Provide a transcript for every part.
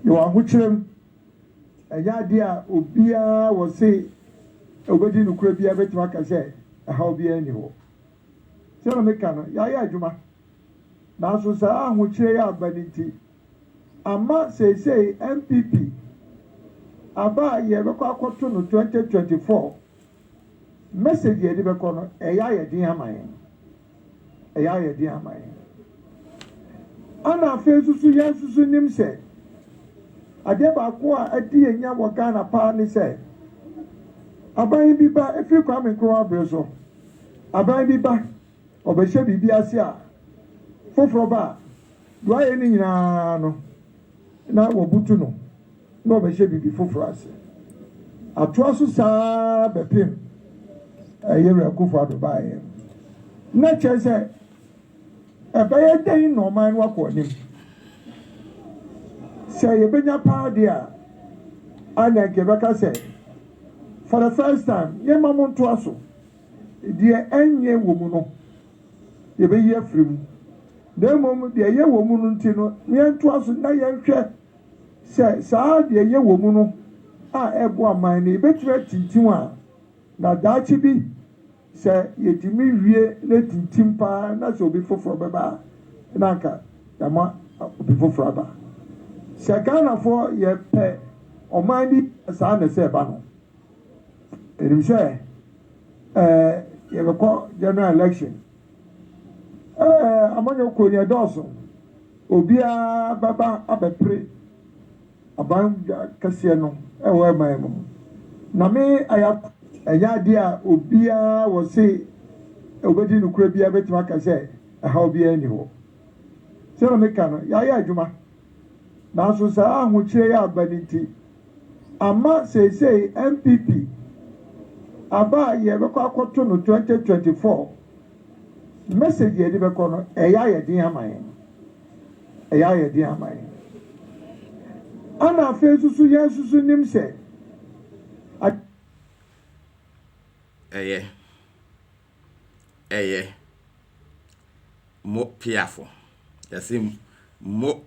You are Huchim, a yadia, Ubia was say, a wedding to Crabia, bet what I say, a how be anyhow. So, Mekano, Yaya Juma. Now, so, sir, which ya banity. Ama say MPP. Aba ye beko akoto no 2024 message ye de beko no eya ye din amayen ana fe susu ye susu nim se ade ba ko a adi enya wo Ghana pa ni se aban bi ba efi kwa me kro abreso aban bi ba obehye bibi ase a foforo ba do aye ni nyina no na wo butu no no be she bibi foforo ase atoa so saa bepem ayere akufo adobaye na chese ebaye den no man wako nim say ye benya pa dia ana ke beka say for the first time ye mamu to aso dia enye wo mu no ye be ye afrim na mom dia ye wo mu no nti no ye to aso na ye hwe say saa dia ye wo mu no a ebo aman ni betire tintim a na daachi bi say yetimi wie na tintim pa na so bi foforo beba na nka dama bi foforo ba say Ghana for ye pe oman ni saa na say ba no enim say ye be ko general election amanyo ko ni adoso obia baba abepre aban kase no ewe maimo na me aya dia obia wo se obedi nukura bia betima ka se ha obia ni ho se no me ka no ya adwuma na so sa ahochire ya abaniti ama say MPP aba ye be ko akoto no 2024 message ye de be ko no ye din amayen ana fe susu ye susu nim se mo piafo yasi mo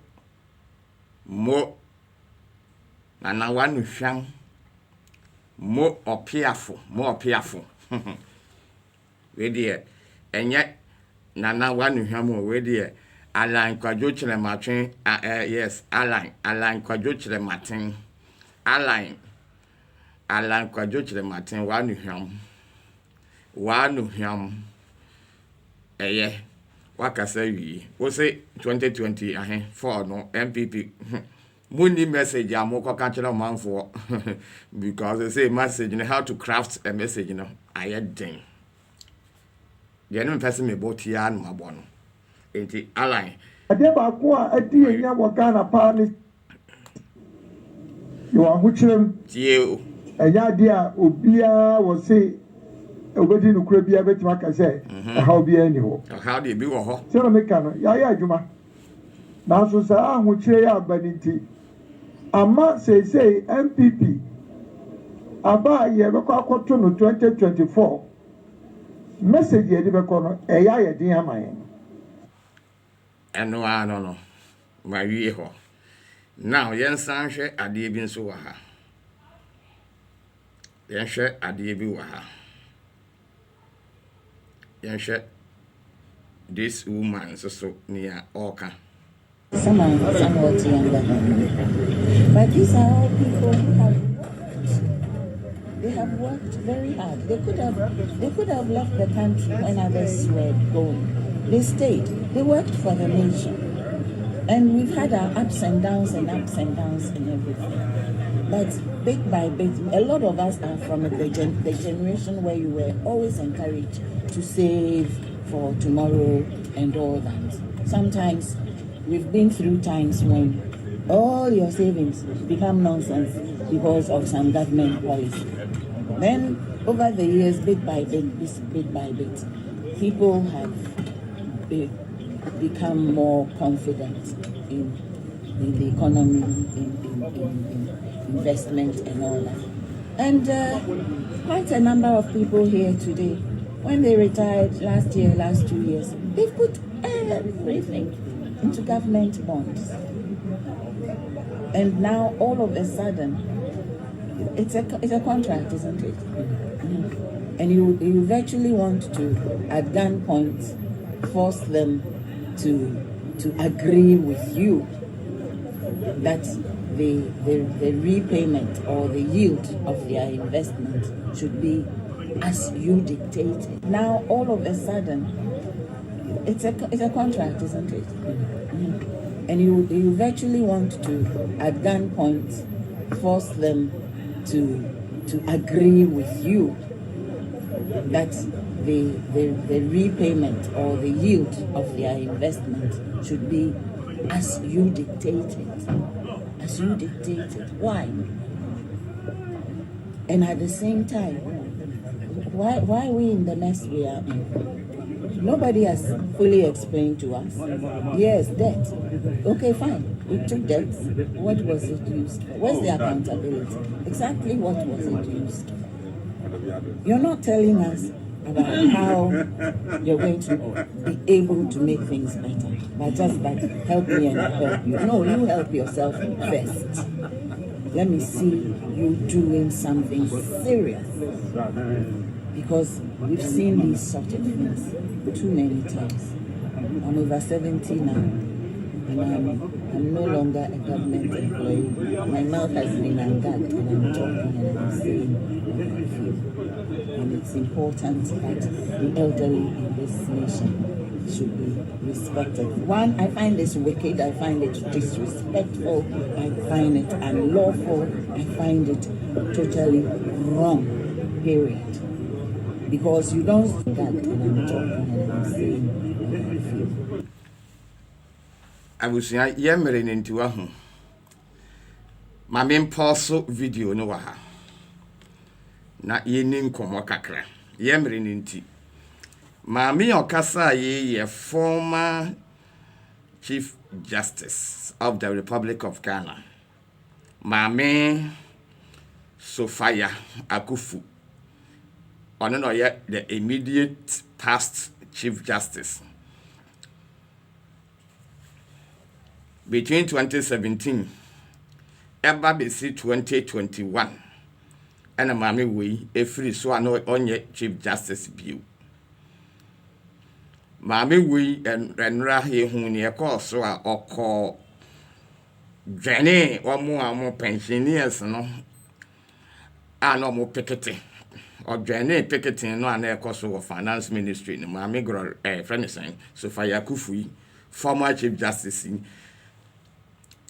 na wanu hwan mo opiafo we die enye na wanu hwan mo we die align kwajo chire matwen yes align kwajo chire matin align kwajo chire matin wanu hwam wakasa wi wo say 2020 for no MPP money message amoko ka chire manfo because they say message how to craft a message ayedin the no person me botia no mabono enti align ade ba ko a adi enya wo Ghana pa ni yo ahuchirem tie enya dia obia wo say obedi nukura bia betima ka say ha obia ni ho how dey be wo ho se no me ka no ya adwuma na so sa ahuchire ya abaniti ama say MPP aba ye be ko akoto no 2024 message ye de be ko no ye din amayen eno no ma wie ho now yen san hwe ade bi nso wa ha yen hwe ade bi wa ha yen hwe this woman so near oka somewhat younger than me, but these are all people who have worked. They have worked very hard. They could have left the country when others were going. They stayed. They worked for the nation. And we've had our ups and downs and everything. But bit by bit, a lot of us are from the generation where you were always encouraged to save for tomorrow and all that. Sometimes we've been through times when all your savings become nonsense because of some government policy. Then, over the years, bit by bit, people have become more confident in the economy, in investment and all that. And quite a number of people here today, when they retired last 2 years, they've put everything into government bonds. And now all of a sudden, it's a contract, isn't it? And you virtually want to, at gunpoint, force them to agree with you that the repayment or the yield of their investment should be as you dictated. Now all of a sudden, it's a contract, isn't it? And you virtually want to, at gunpoint, force them to agree with you that the repayment or the yield of their investment should be as you dictated. As you dictated. Why? And at the same time, why are we in the mess we are in? Nobody has fully explained to us. Yes, debt. Okay, fine. We took debt. What was it used for? Where's the accountability? Exactly what was it used for? You're not telling us about how you're going to be able to make things better by just by help me and I'll help you. No, you help yourself first. Let me see you doing something serious. Because we've seen these sort of things too many times. I'm over 70 now, and I'm no longer a government employee. My mouth has been ungagged, and I'm talking and I'm saying what I feel. And it's important that the elderly in this nation should be respected. One, I find this wicked, I find it disrespectful, I find it unlawful, I find it totally wrong, period. Because you don't see that and I'm talking and I'm saying what I feel. Abusua yemre nti wa ho. Ma me pause video no wa ha. Na yeni nkomo kakra. Yemre nti. Ma me okasa ye former Chief Justice of the Republic of Ghana. Ma me Sophia Akufu. No, yet the immediate past Chief Justice. Between 2017 and 2021, and a mammy way, a free so I know on your Chief Justice view. Mammy we and Rahi who near course so I call Jenny or more pensioners, no, and no more picketing. Or Jenny picketing no and course of finance ministry, no mammy grow friend saying Sophia Kufui, former Chief Justice.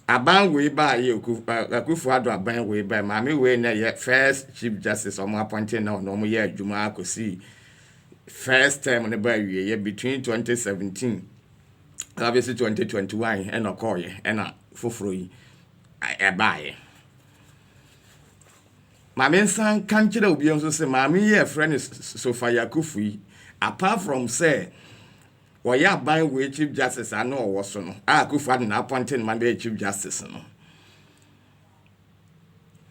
Aban way by you, Akufuado Aban way by Mammy way na first Chief Justice or more appointed now, no more year Juma could see first time on the by year between 2017, obviously 2021, and a call ye, and a fufrui, I buy. Mammy son can't you be also say, Mammy, yeah, friend is Sophia Kufui, apart from say, well, yeah, by way Chief Justice, I know was so. I could find an appointed my Chief Justice. No.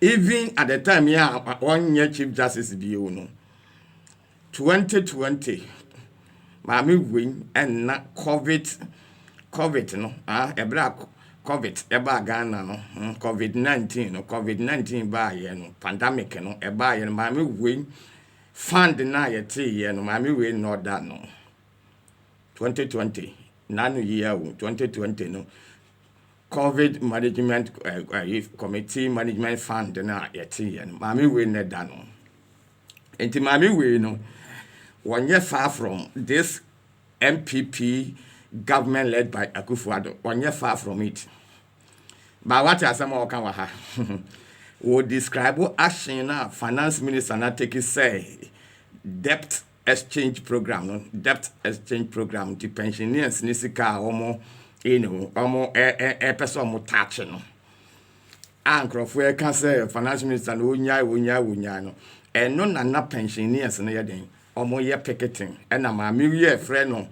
Even at the time, yeah, 1 year Chief Justice be you know. 2020, Mammy win and not COVID, no, a black COVID, a bag Ghana, no, COVID-19, no, COVID-19 by, no, pandemic, no, a buy, and Mammy win, fund deny a tea, and Mammy win, not that, no. 2020, nanu year 2020 no COVID management committee management fund na yeti and mami we ne da no enti mami we no one year far from this MPP government led by Akufuado, 1 year far from it. But what are some of our would describe what action na finance minister na take say debt exchange program, no debt exchange program to pensioners nisika omo omo person mo touch no ankrofo can say finance minister no wonya no no na pensioners no yeden omo ye picketing and na ma me we friend no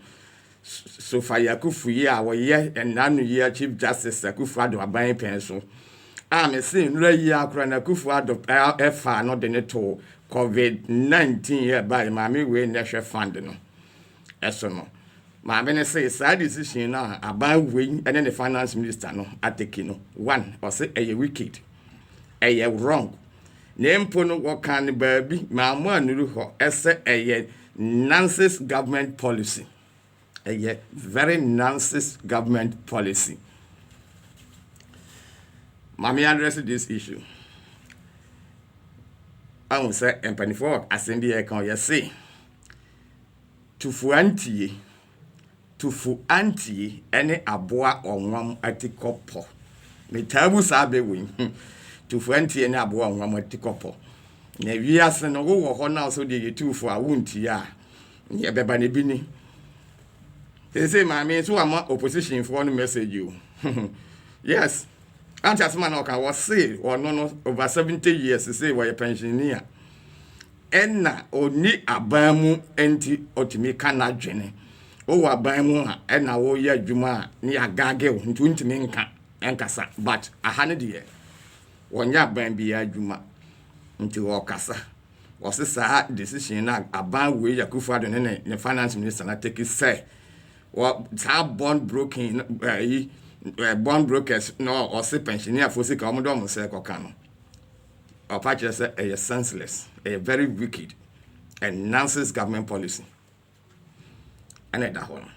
Sophia Kufuyi a wo ye nanu ye Chief Justice Akufuado aban pen so me say nra yi akra na Akufuado efa no de ne to COVID-19 here by Mammy we national fund no. Eso no. My men say side decision now about wing and then the finance minister no atake no one or say a wicked a wrong name pono what can baby my man ho ese a nonsense government policy a very nonsense government policy. Mami address this issue. I will say empany for As3m can you say to fu anti any aboa onwam atikopo me tabu sabe win to fu anti any aboa onwam atikopo na wiase no wo ho na so de tu fu awunti a ye beba ne bi ni say mami so am opposition for no message you yes anti As3m na ka was say or no over 70 years say we pensioner enna oni abamu enti otimi kana dwene o wa abamu ha enna wo ye adwuma ni agage wo ntumi nka enkasa but ahane de wonya aban bi adwuma nti wo kasa wo se sa decision na aban we Akufo-Addo ne finance minister na take say wo sa bond broken bond brokers no or se pensioner for se ka omodo mo se koka no or patch say a senseless, a very wicked and nonsense government policy. And that one.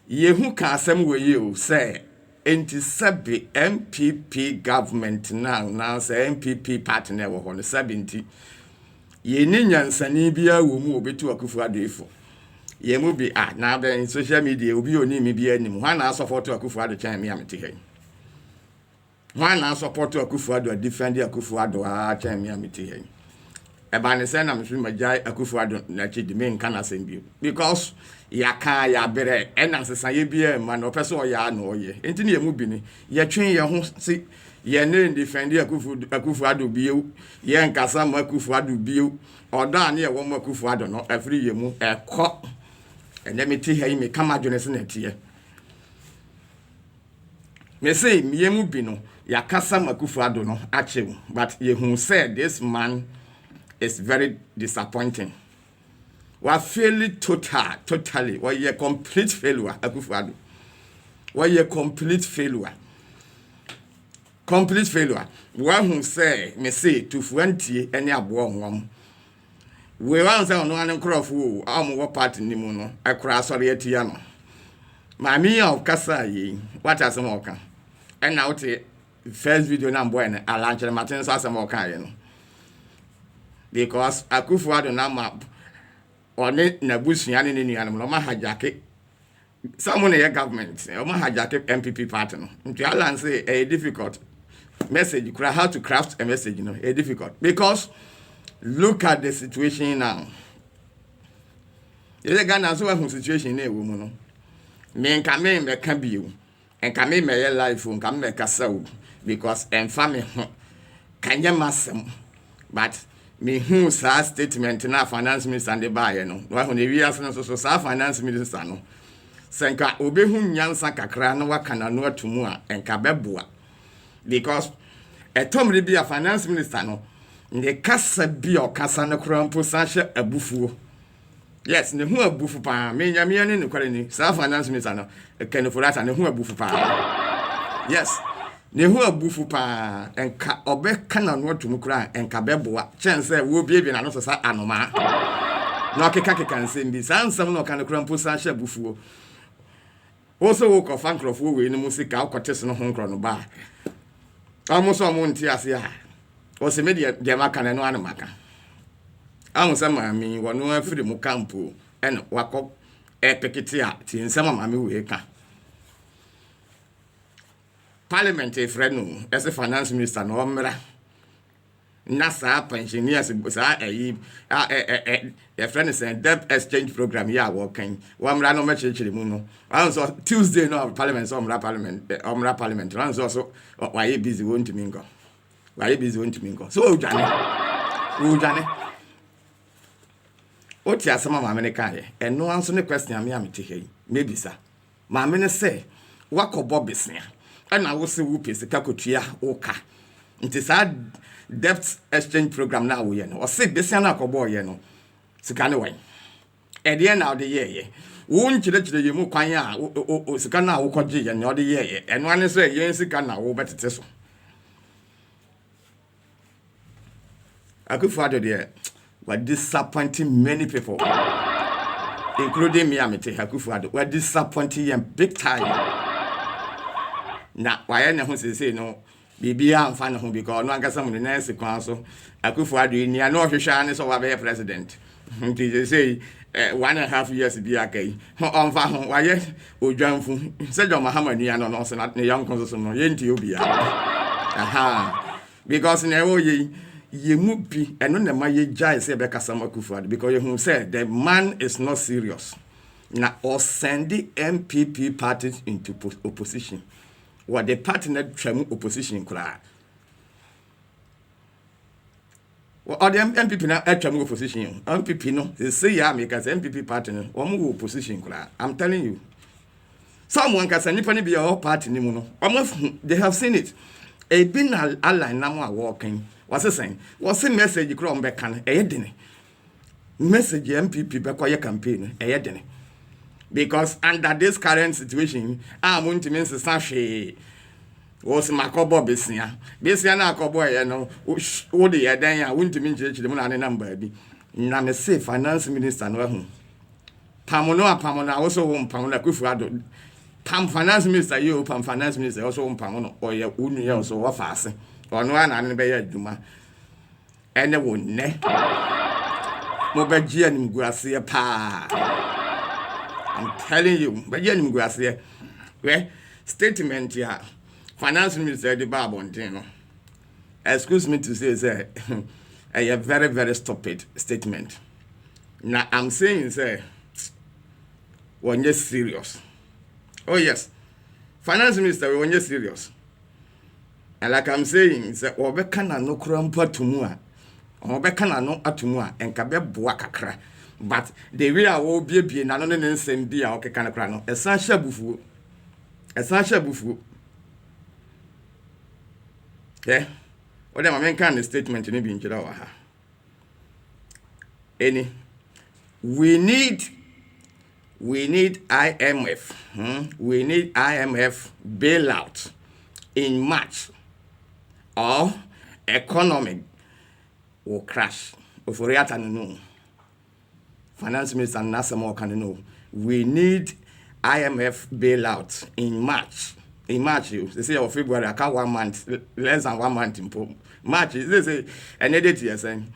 Ye who can some way you say enti sabi MPP government now say MPP partner wo hono 70. Ye ni nyansani bia wo mu obetu Akufo-Addo ifo. Ye mu bi now the social media obi oni mi bia nim. Why na support Akufo-Addo chan me amete hen. Why not support Akufo-Addo defend Akufo-Addo chan me amete hen. Eba ne say na me majai Akufo-Addo na chi di me nka na sembio because ya ka ya bere ena sesan ye bia ma no person ya na oye enti ne emu bi ni ye twen ye ho si ye ne defend Akufo-Addo bio ye nkasa ma Akufo-Addo bio oda na ye wo ma Akufo-Addo no afri ye mu ekọ ene me ti he me kama dwene se na tie me say me emu bi no ya kasa ma Akufo-Addo no achew but ye who said this man is very disappointing. We fail totally. We are complete failure, Akufo-Addo. We are complete failure. Complete failure. One who say, me say, to 20 any aboa hom. We want say no an crop wo am part ni mu no. Akra sorry etia no. Mami of kasa yi. What As3m oka? And now the first video na boy na alanche Martin so As3m oka ye no. Because Akufo-Addo na map or na busua ne nuanom no ma hajake someone in government o ma hajake MPP party no nti alan say a difficult message how to craft a message you know a difficult because look at the situation now. The Ghana so one situation na ewo mu no me nka me ka bio enka me ye life nka me kasa o because family kanya masem but me who sa statement na finance minister and the buyer no wa ho ne wi asene so sa finance minister no senka obehu nyansa kakra na waka na no atumu a enka beboa because etomre bi a finance minister no ne kasa bi o kasa na krampo sa hye abufuo yes ne hu abufu pa me nyame ne kware ni sa finance minister no kenefurata ne hu abufu pa yes ne hu abufu pa enka obeka na no atumu kra enka beboa chense wo bie na no so sa anoma na okeka nsem sa nsem no kan kra mposa hye abufuo also wo ko fankrof wo we ni musika akotes no ho nkro no ba amuso mo nti ase a o se media de maka na no anamaka amusa mami wono afiri mu campo en wakọ epekete a ti nsem mami we ka Parliament friend as a finance minister no mra nasa pensioners sa a friend is debt exchange program ya working one mra no me chiri mu no so Tuesday no parliament so mra parliament runs also why you busy won't mingo so ujane oti asama ma me kai e no anso ne question am ya mete hei maybe sir ma me ne say wakobo besnia ana wo se wo pese kakotua oka nti sa debt exchange program na wo ye no o se besia na akobo ye no sika ne wan at the end of the year. Won't you mu kwanya o sika na wo kwaje ye no de ye eno ane so ye sika na wo betete so Akufo-Addo there were disappointing many people including me amete Akufo-Addo were disappointing him big time na why na ho say no bibia amfa na ho because no angasa mu na sekwan so Akufo-Addo ni na ohwehwa ane so wa be president nti say 1.5 years bi akai onfa ho waye odwanfu se John Mahama nua no so na young conso no ye nti obi aha because na wo ye mu bi eno na ma ye jai se be kasam Akufo-Addo because you say the man is not serious na or send the MPP parties into opposition what the party na twam opposition kura or the MPP na atwam opposition MPP no they say ya make as MPP party no omo opposition kura I'm telling you someone can say nipa ni be your party ni mu no they have seen it e bin align na mo working what's saying what's the message kura on be kan e yedene message MPP be kwa campaign e yedene because under this current situation I'm going to mean say was makobo besia na akobo ye no wo de ye dan ya wonti min chire mu na ne number bi na me say finance minister no hu pamono also wo pamono Akufo-Addo pam finance minister you pam finance minister also wo pamono o ye unu ye so wo faase ono ana ne be ye aduma ene wo ne mo be gi anim guase pa I'm telling you be gi anim guase we statement ya Finance Minister the Babontin. Excuse me to say a very, very stupid statement. Now I'm saying when you're serious. Oh yes. Finance Minister when you're serious. And like I'm saying, obekana no krampa tumua. Obekana no atumua and kabe boa kakra. But the way I will be na no nsem bia o keka nakra no. Essential bufu. Yeah, what am I making a statement in the Injira? Any, we need IMF. We need IMF bailout in March, or economy will crash. Finance Minister Nasamo can know. We need IMF bailout in March. In March, they say of February, I can't 1 month, less than 1 month in March, they say, an edit, yes, and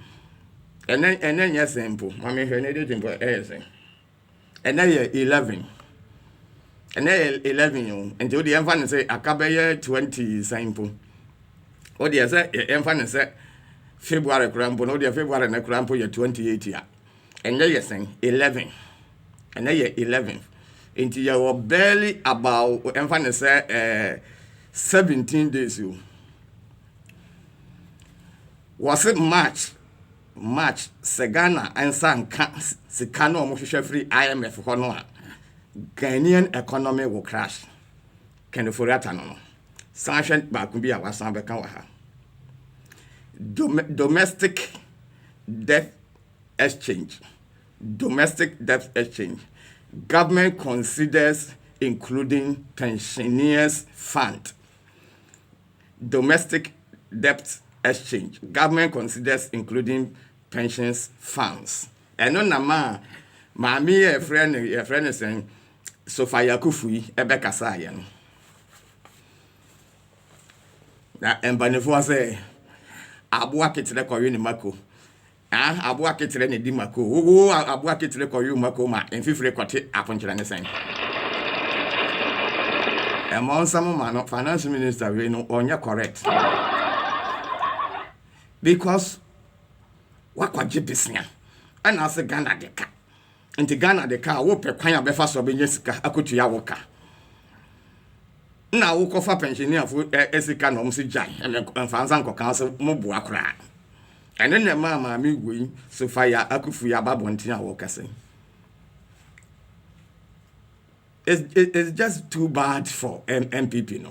then yes, simple. I mean, an edit in and then 11. And then 11, until the infant say, I can't be 20 simple. Oh, dear, say, infant say, February crampo, no, dear February and a crampo, you're 28 year. And then you're saying 11. And then you're 11. Into your barely about emphasis 17 days you was it March Segana and San Sikano Musha free IMF Honoa Ghanaian economy will crash. Can you forget no? Sanction Bakumbia was some Bekawaha. Domestic debt exchange. Government considers including pensioners fund. Domestic debt exchange. Government considers including pensions funds. And on nama, mami a friend is saying, so far Yakufui Ebeka Sayan. That embanefo say, Abua Kitile Koyuni Mako. Abua Kitile ne Dimako. Abua Kitile Koyu Makoma, and Fifre Kote Aponchila Nesen. Among some man, finance minister, we know on your correct. Because what could you be saying? And I say Ghana de car. And the Ghana de car, whoop a quine of Befas of Jessica, I could to Yawoka. Now, who offer pensioner for Esica Nomsi Jai and Fanzanko Council Mobuakra. And then the mamma me going so fire Akufuya Babontina Wokasing. It's just too bad for MPP, no.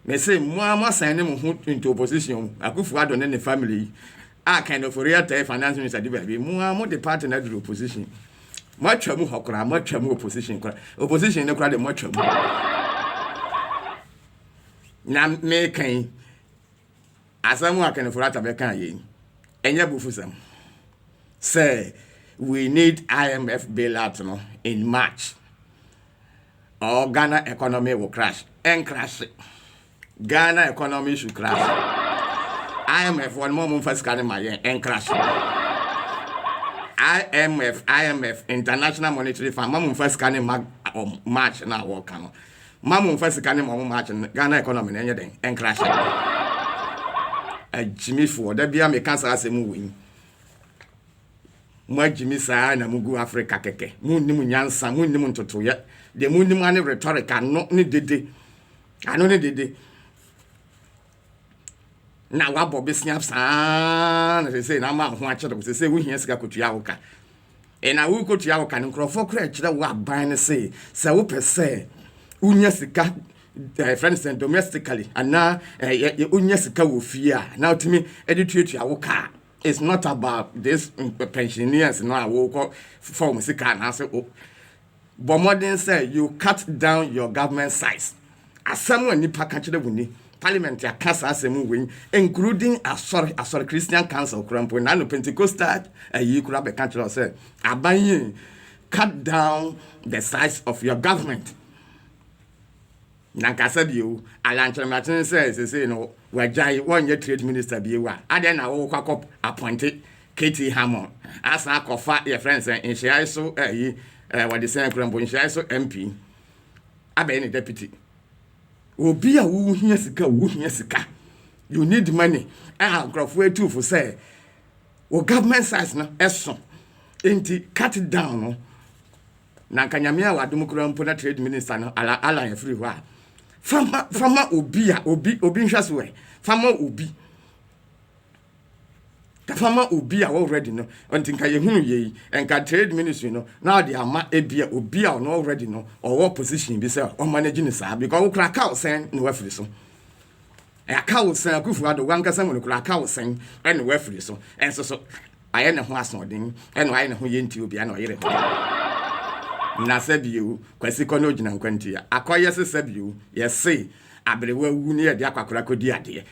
They say, Mama send him into opposition. Akufo-Addo and the family. I kind of real finance minister, Mama the party in the opposition. Matwamu hokra, matwamu opposition kra. Opposition ne kra de matwamu. Na me kan asamu akene furata be kan ye. Enye bufusam. Say we need IMF bailout no in March. Or Ghana economy will crash. And crash. Ghana economy should crash. IMF one more month first carry my and crash. IMF International Monetary Fund mamun first carry March now work can. Mamun first carry March Ghana economy and crash. Jimmy for that be a cancer as a moving. Moi Jimmy sa na mugu Africa keke. Munni nyansa, munni muntoto ye. The munni mani rhetoric no ni dede. Ano ni dede. Na wa bobe snap sa na say na ma ho a kire say wo hia sika kotua woka. E na wo kotua woka no krofo kra kire wo aban ne say wo pese unya sika friends and domestically ana unya sika wo fie a na otimi edutua woka. It's not about this pensioners no awo form sika na say but modern say you cut down your government size. As someone nipa ka kire wuni parliament ya kasa asemu wen including asori Christian Council krampo na no Pentecostal ayi kura be ka kire say aban cut down the size of your government. Nankasa biu alanche matin say no wajai one year trade minister biwa ade na wo kwakop appointed KT Hammond asa akofa your friends in share so what the same krampo in share so MP abe ni deputy obi a wo hia sika you need money grofo etu for say wo government size no eso enti cut it down no na kanyame a wadom krampo na trade minister no ala free ho a fama obi nhwaso we fama obi ka fama obi a already no until ka yehunu ye enka trade ministry no now they ama ebia obi a no already no or position bi say o manage ni sa because ukra ka sen no wafiri so e aka wo sen akufu ado wankasa mo ukra ka wo sen e no wafiri so enso so aye ne ho asodin e no aye ne ho yenti obi a na oyere na sabiu kwasi kono ogina nkwanti ya akoye se sabiu yesi abrewa wu ne yade akwakora kodi ade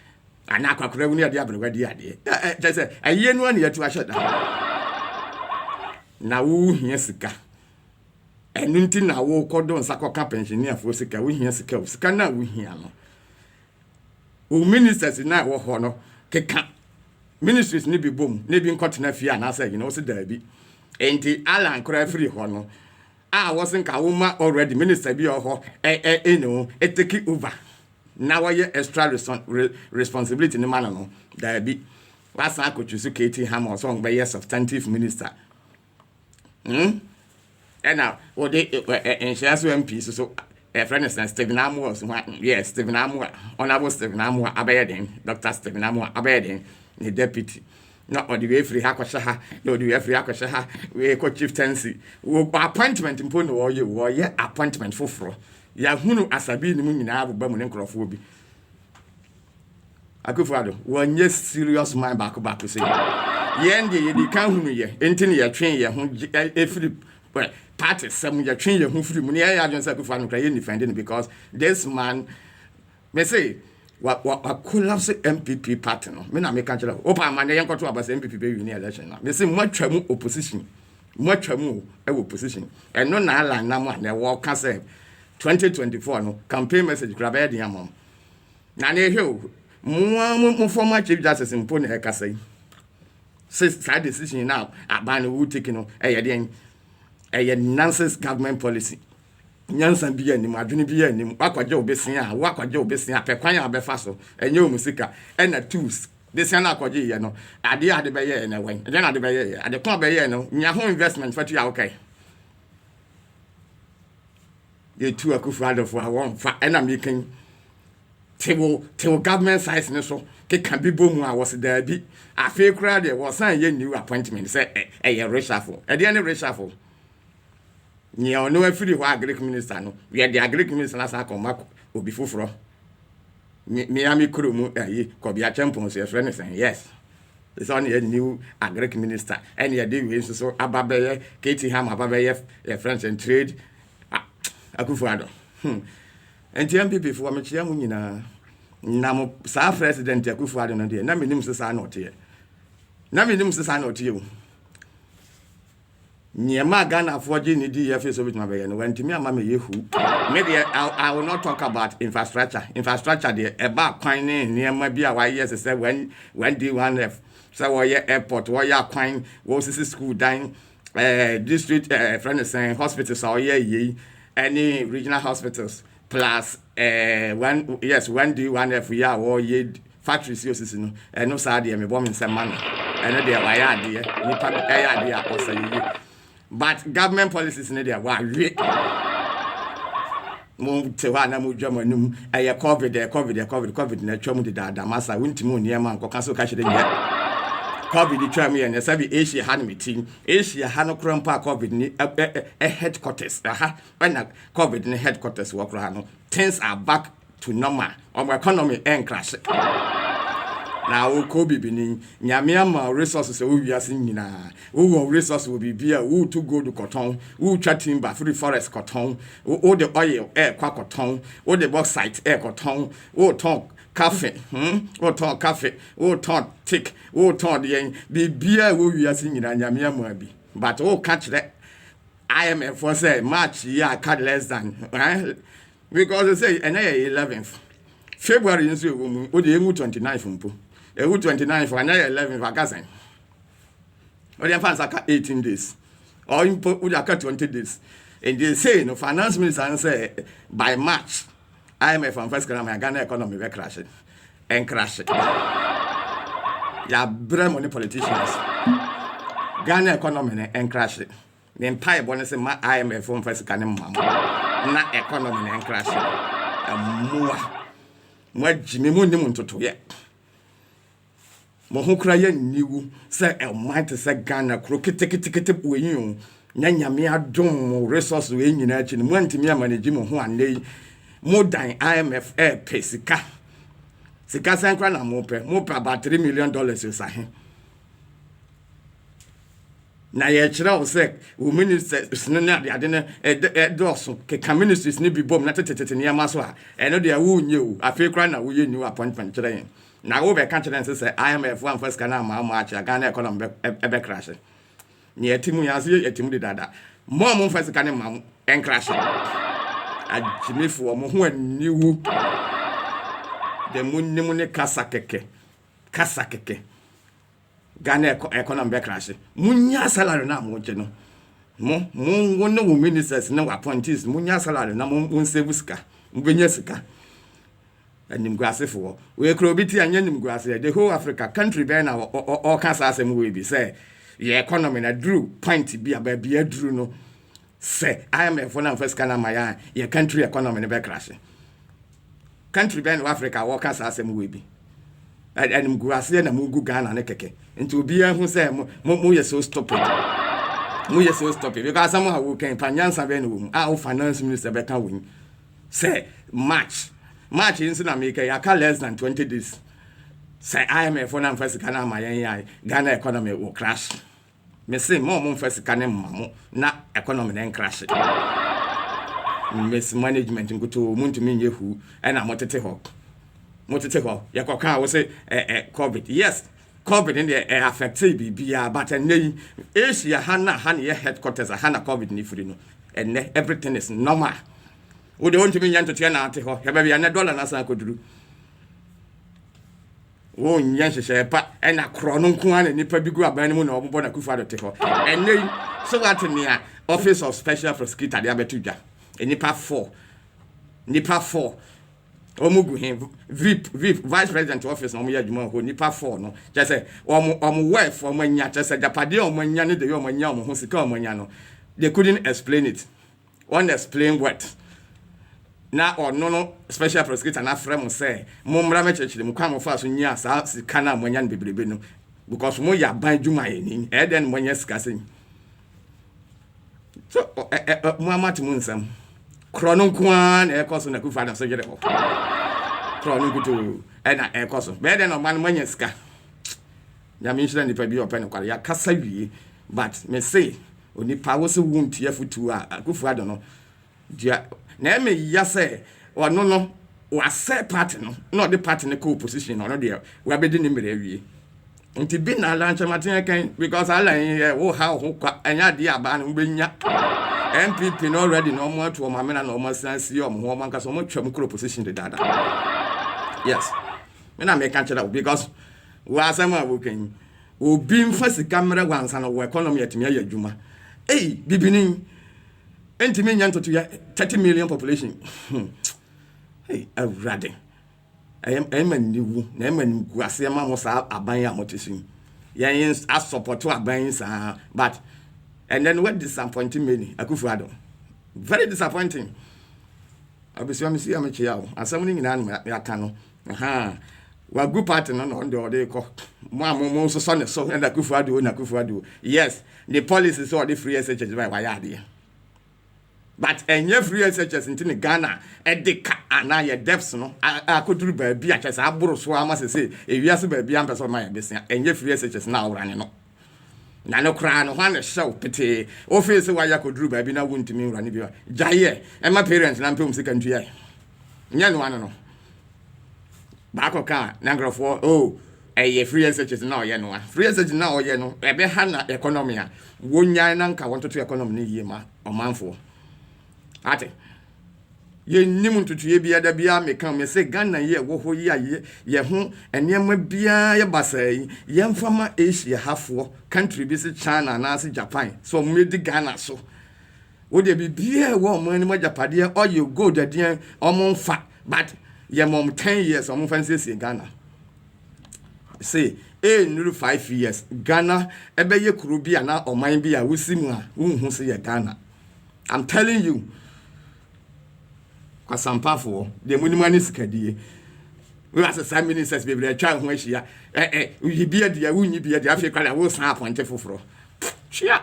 ana akwakora wu ne yade abrewa di ade say aye no ne yatu aheda na wu hia sika enunti na wo kodo nsakoka pensioner fo sika wu hia sika na wu hia no o ministers na wo ho no keka ministries ni bi bom ne bi nkotena fie ana say o se da bi enti ala nkora free ho no wasn't Kawuma already minister be or take over. Now I extra responsibility in the manner no. There be what's I could choose KT Hammond song by substantive minister. And now what they in As3m so for instance Stephen Amu was yes Stephen Amu honorable Stephen Amu Abedin Dr. Stephen Amu Abedin the deputy. Not all the way free Hakoshaha, no the way free Hakoshaha, we co chieftaincy. Appointment in Pono or you were appointment for fro. Yahunu Asabi the moon in Abu Bamun and Crawford. Akufado, 1 year serious mind back to say. Yendi, you can't ye, entering your train, your free party, some your train, your free money. I don't say Kufano defending because this man may say. What collapse MPP party no me na me kan kire opa man dey nkoto abasa MPP be win election na me say mwatwamu opposition mwatwamu opposition eno na ala na mo na wo ka say 2024 no campaign message graba dey amom na na ehwe mo former chief justice mpo na e ka say side decision now aban wo take no e nonsense government policy nyansan biya ni adwene biya ni akwaje obesia pekwan ya befa so enye omusika ena tools desia na akwaje ye no ade be ye na wen ade na ade be ye ade kon be ye no nya ho investment fatu ya okay ye tu akufu adofo awon fa ena making tewo government size ne so ke kan bi bomu a was there bi afi kura de was san ye new appointment say ye reshuffle ade any reshuffle ni ono afiri ho agric minister no we the agric minister na sa akoma obi foforo mi ami kromu ko bia champions ye friend say yes It's only a new agric minister. And you do so Ababe, Katie Ham, Ababe, French and trade. Akufo-Addo. And MPP for me, Chiamuna. Now, South President Akufo-Addo, no dear. Naminim says I not here. Naminim says I not you. Near my Ghana for Jenny DFS with my baby, when to me, Mamma Yehu. Maybe I will not talk about infrastructure. Infrastructure, the about coining near my beer, why yes, I when D1F. So, why airport, why ya coin, was this school dying, district, friend saying hospitals, or ye, any regional hospitals, plus, one D1F, yeah, or ye factories, you and no side, me bombing some money. And they are idea, idea, or say. But government policies in there were move to one and German. I COVID, and a chum did that. Massa went to near man, Cocasso Cash. COVID, the Chami and the Sabi Asia had meeting. Asia had no crumpa COVID, a headquarters. When COVID in the headquarters work around, things are back to normal. Our economy and crash. Now, Kobe Bini, Yamiama resources, we are singing. Who resources will be beer, who to go to cotton, who chatting by free forest cotton, who the oil air cotton, who the bauxite air cotton, who talk cafe, who talk cafe, who talk tick, who talk the beer, who we are singing, and Yamiama be. But oh, catch that IMF for say March, yeah, cut less than, because they say, and 11th February, you see, who the 29th. 29 for another 11 for cousin. Or the fans are 18 days. Or in would 20 days. And they say no finance minister say by March, IMF and first Ghana economy will crash it. And crash it. Ya brand money politicians. Ghana economy and crash it. The entire bonus in my IMF from first Ghana not economy and crash it. And more Jimmy Mundimun to yet. Mo ho kra ye niwu se e might se Ghana krokete we you nyanya me adom resource we nyina achi mo antimi amanage mo ho anei mo dan IMF pesika sika sankra na mo pe about $3 million us ahe na ye kira o se wo ministers no na de ne doso ke ministries ni bi bom na tetete ne ma so a eno de wo nye o afi kra na wo ye new appointment kira yen. Now, over country say IMF one first can March Ghana economy ebe crash. Near Timu Yazi, a Timu Dada. More first can and crash. A Jimmy for who knew the moon Kasakeke. Ghana economy crash. Munya salary na mo general. Mo no ministers no appointees. Munya salary na mo sevuska. Mbenyesika. And Nimgrassi for we crobity and Nimgrassi, the whole Africa country ben or Kansas will be say, your economy na drew point be a baby a drew no say I am a phone first can my your country economy never crashing. Country ben Africa or Kansas will be. And Nimgrassi and Mugu Ghana and Keke. And to be a who say Mu so stupid. Mu so stupid because somehow who can Panyansa Ben our finance minister better win. Say March in America, you can less than 20 days. Say IMF for first Ghana, my Ghana economy will crash. Me say more first Ghana, not economy then crash. Miss management go to Muntimin Yehu and I'm Moteteho. You can say COVID. Yes, COVID in the affected BBR, but and Asia Hana headquarters, Hana COVID Nifrino, and everything is normal. Would you want to be young to turn out to her? Maybe $1 as I could do. Oh, yes, but and a chronon and if I be grab anyone or born a kufa to her. And then so at me, Office of Special Prosecutor, the Abetuja, and Nipa 4. Omugu him, VIP, Vice President Office, no more who Nipa 4, no. Just say, wife for when you just said the Padio when you need the Yomanyam who's the they couldn't explain it. One explain what? Na or no special prosecutor na frem say momra me chechire mu kwam fa so nya sa sika na monyan bebrebe no because mo ya ban djuma eni e den monyan sika sen so mo amati mu nsam krono kwan e koso na kufa na so gere ho krono gutu e na e koso be den no man monyan sika ya mention nipa bi open kware ya kasa wie but me say onipa wo se wunti afutu a Akufo-Addo no dia na me ya say ono no wa set party no no the party ne co position no dia we abedi ni mere awie nti bi na lancha maten kan because alan wo ha ho kwa anya dia aba no benya MPP no already no mo to ma me na no mo sansi o mo ho man ka so mo twam co position de dada yes me na me kan chere because we asema wo kan obi mfa sika mre wansa no wo economy atimi ya adwuma bibini entimi nya ntoto ya 30 million population awrade emaniwu na emaniwu asema mo sa aban ya motesim yen as support aban sa but and then what disappointing me Akufo-Addo very disappointing Abusua me see am chia o asem ni nyina no ya ka no wa group party no no de ko mo so ne so and Akufo-Addo yes the policy so the free SHS by wayade but enye free SHS in Ghana edeka ana ye depths no akoduru ba bi achese aboro so ama se ewiase ba bi ampeso ma ya besia enye free SHS na awrane no na no kra no hwan show pete office wa ya koduru ba bi na wontimi nwrane bi jaye ema parents na mpem sika ntua nya no anu no ba ko ka na ngrofo free SHS na oye no free SHS na oye no ebe ha na economy a wonyan na nka wontoto economy ni yie ma omanfo ate ye nim ntutuye bia da bia me kan me se Ghana ye wo ho ye ho enema bia ye basai ye mfama Asia hafo country bi se China na se Japan so medi Ghana so wo de bia wo mo ni mo japade oil gold adian omonfa but ye mom 10 years omonfa se Ghana say nuru 5 years Ghana ebe ye kuro bia na oman bia wosimu a wo se ye Ghana. I'm telling you kwasampafo de munimani sikadie we as3m ministers be bre twa ho ahia yibia dia wunyi bia dia afi kwala wo san aponte foforo chia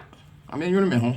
amenyunu me ho